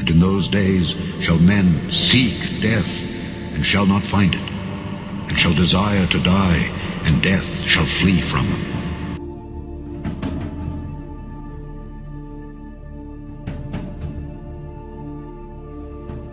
And in those days shall men seek death, and shall not find it, and shall desire to die, and death shall flee from them.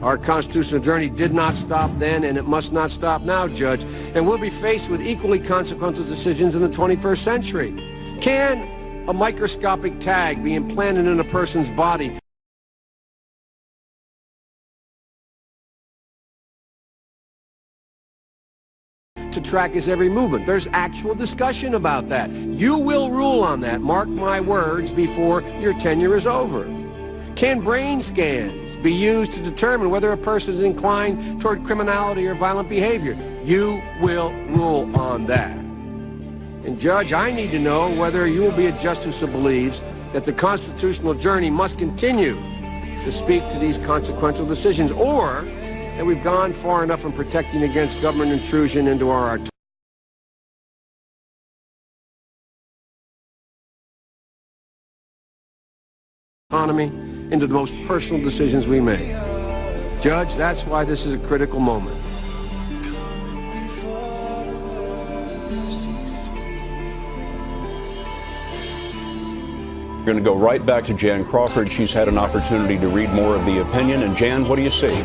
Our constitutional journey did not stop then, and it must not stop now, Judge. And we'll be faced with equally consequential decisions in the 21st century. Can a microscopic tag be implanted in a person's body to track his every movement? There's actual discussion about that. You will rule on that, mark my words, before your tenure is over. Can brain scans be used to determine whether a person is inclined toward criminality or violent behavior? You will rule on that. And Judge, I need to know whether you will be a justice who believes that the constitutional journey must continue to speak to these consequential decisions, or that we've gone far enough in protecting against government intrusion into our autonomy, into the most personal decisions we make. Judge, that's why this is a critical moment. We're going to go right back to Jan Crawford. She's had an opportunity to read more of the opinion. And Jan, what do you see?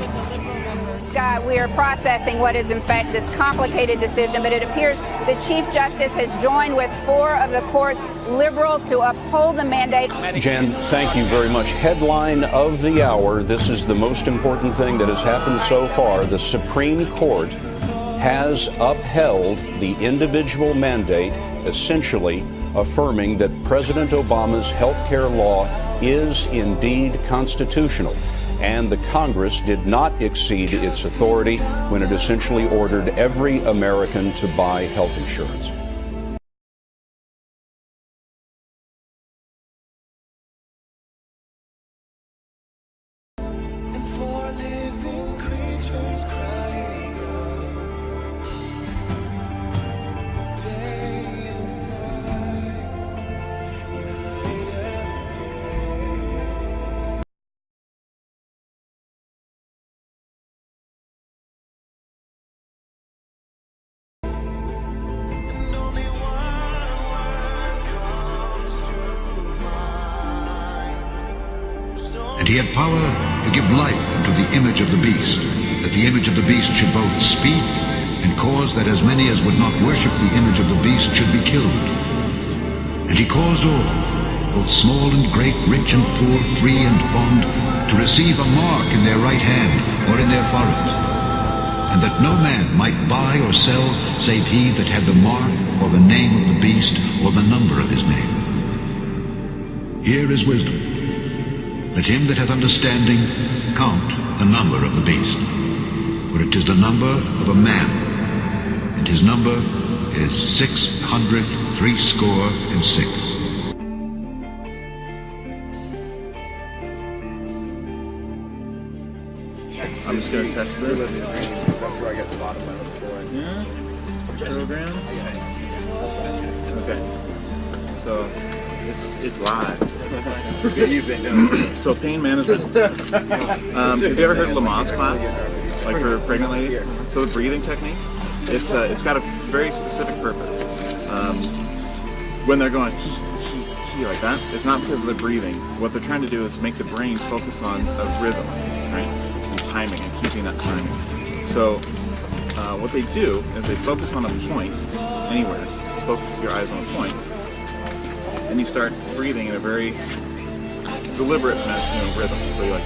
Scott, we are processing what is in fact this complicated decision, but it appears the Chief Justice has joined with 4 of the court's liberals to uphold the mandate. Jan, thank you very much. Headline of the hour. This is the most important thing that has happened so far. The Supreme Court has upheld the individual mandate, essentially affirming that President Obama's health care law is indeed constitutional. And the Congress did not exceed its authority when it essentially ordered every American to buy health insurance. And he had power to give life to the image of the beast, that the image of the beast should both speak and cause that as many as would not worship the image of the beast should be killed. And he caused all, both small and great, rich and poor, free and bond, to receive a mark in their right hand or in their forehead, and that no man might buy or sell save he that had the mark or the name of the beast or the number of his name. Here is wisdom. Let him that hath understanding count the number of the beast, for it is the number of a man, and his number is 666. I'm just going to test this. That's where I get the bottom of the Yeah. Program. Okay. So it's live. You've been doing. So pain management. Have you ever heard of Lamaze class? Like for pregnant ladies? So the breathing technique, it's got a very specific purpose. When they're going like that, it's not because of the breathing. What they're trying to do is make the brain focus on a rhythm, right? And timing and keeping that timing. So what they do is they focus on a point anywhere. Just focus your eyes on a point, and you start breathing in a very deliberate rhythm. So you're like,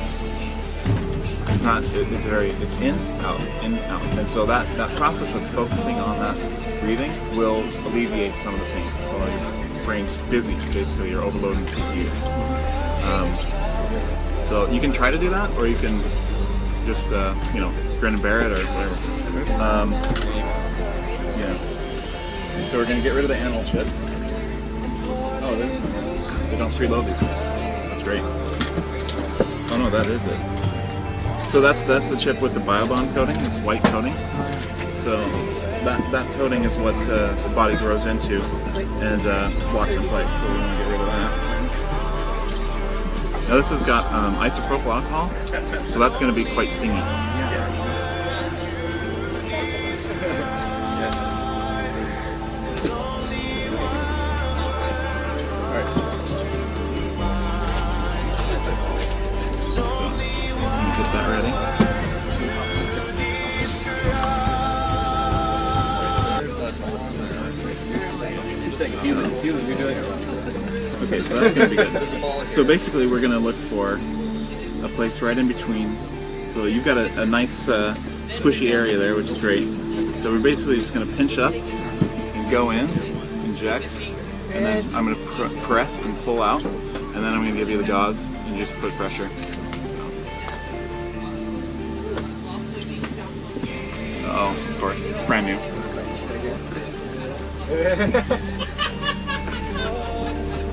it's in, out, and so that process of focusing on that breathing will alleviate some of the pain. Well, your brain's busy, basically, you're overloading the CPU. So you can try to do that, or you can just grin and bear it, or whatever. Yeah. So we're gonna get rid of the animal chip. Oh, they don't preload these ones. That's great. Oh no, that is it. So that's the chip with the BioBond coating. It's white coating. So that coating is what the body grows into and locks in place. So we want to get rid of that. Now this has got isopropyl alcohol, so that's going to be quite stingy. Get that ready. Okay, so that's going to be good. So basically we're going to look for a place right in between. So you've got a nice squishy area there, which is great. So we're basically just going to pinch up and go in, inject, and then I'm going to press and pull out, and then I'm going to give you the gauze and just put pressure. Oh, of course, it's brand new.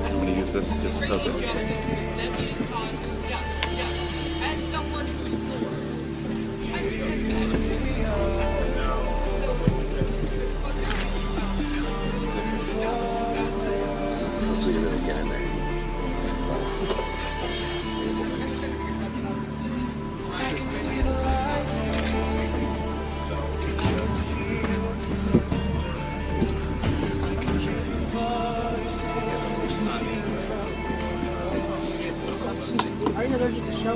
I'm going to use this to just poke it. Are you allergic to show?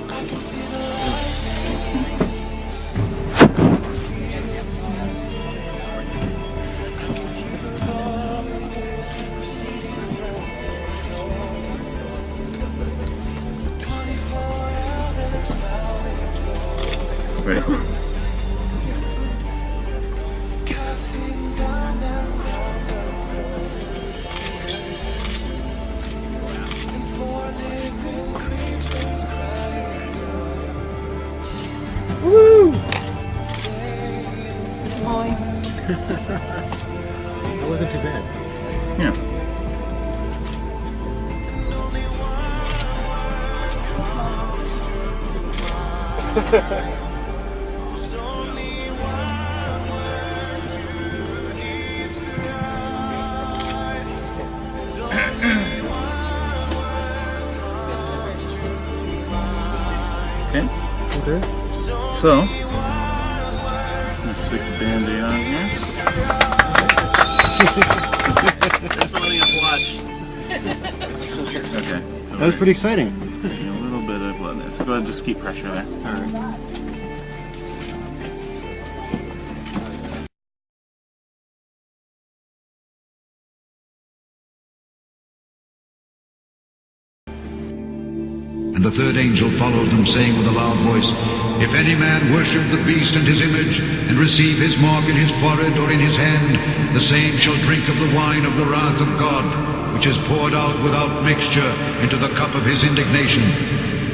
Ready? Woo! It's Molly. It wasn't too bad. Yeah. Okay. Okay. So, I'm gonna stick the Band-Aid on here. Thanks for letting us watch. Okay. So That was pretty exciting. a little bit of blood there. So go ahead and just keep pressure there. All right. And the third angel followed them, saying with a loud voice, If any man worship the beast and his image, and receive his mark in his forehead or in his hand, the same shall drink of the wine of the wrath of God, which is poured out without mixture into the cup of his indignation.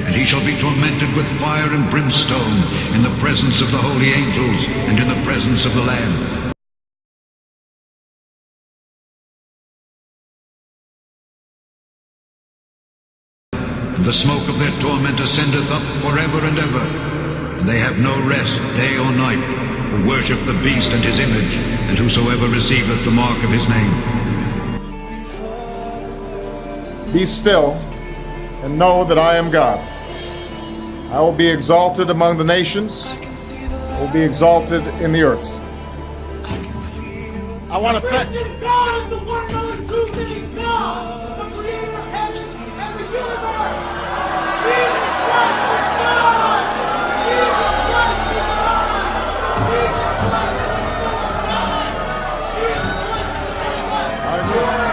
And he shall be tormented with fire and brimstone in the presence of the holy angels and in the presence of the Lamb. The smoke of their torment ascendeth up forever and ever, and they have no rest day or night, who worship the beast and his image, and whosoever receiveth the mark of his name. Be still, and know that I am God. I will be exalted among the nations, I will be exalted in the earth. I want to thank God is the one knowing true living God, the creator of heaven and the universe. Jesus Christ is God! Jesus Christ is God! Jesus Christ is God! Jesus Christ is God! Hallelujah.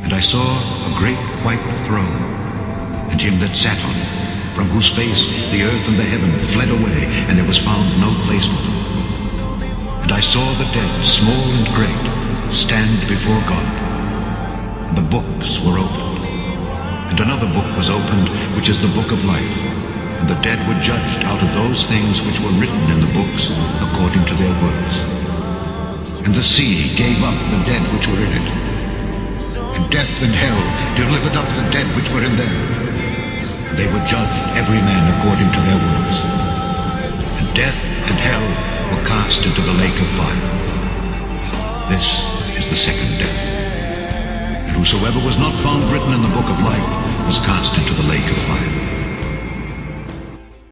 And I saw a great white throne, and him that sat on it, from whose face the earth and the heaven fled away, and there was found no place for them. And I saw the dead, small and great, stand before God. And the books were opened. And another book was opened, which is the book of life. And the dead were judged out of those things which were written in the books according to their works. And the sea gave up the dead which were in it. And death and hell delivered up the dead which were in them. And they were judged every man according to their works. And death and hell were cast into the lake of fire. This is the second death. And whosoever was not found written in the book of life was cast into the lake of fire.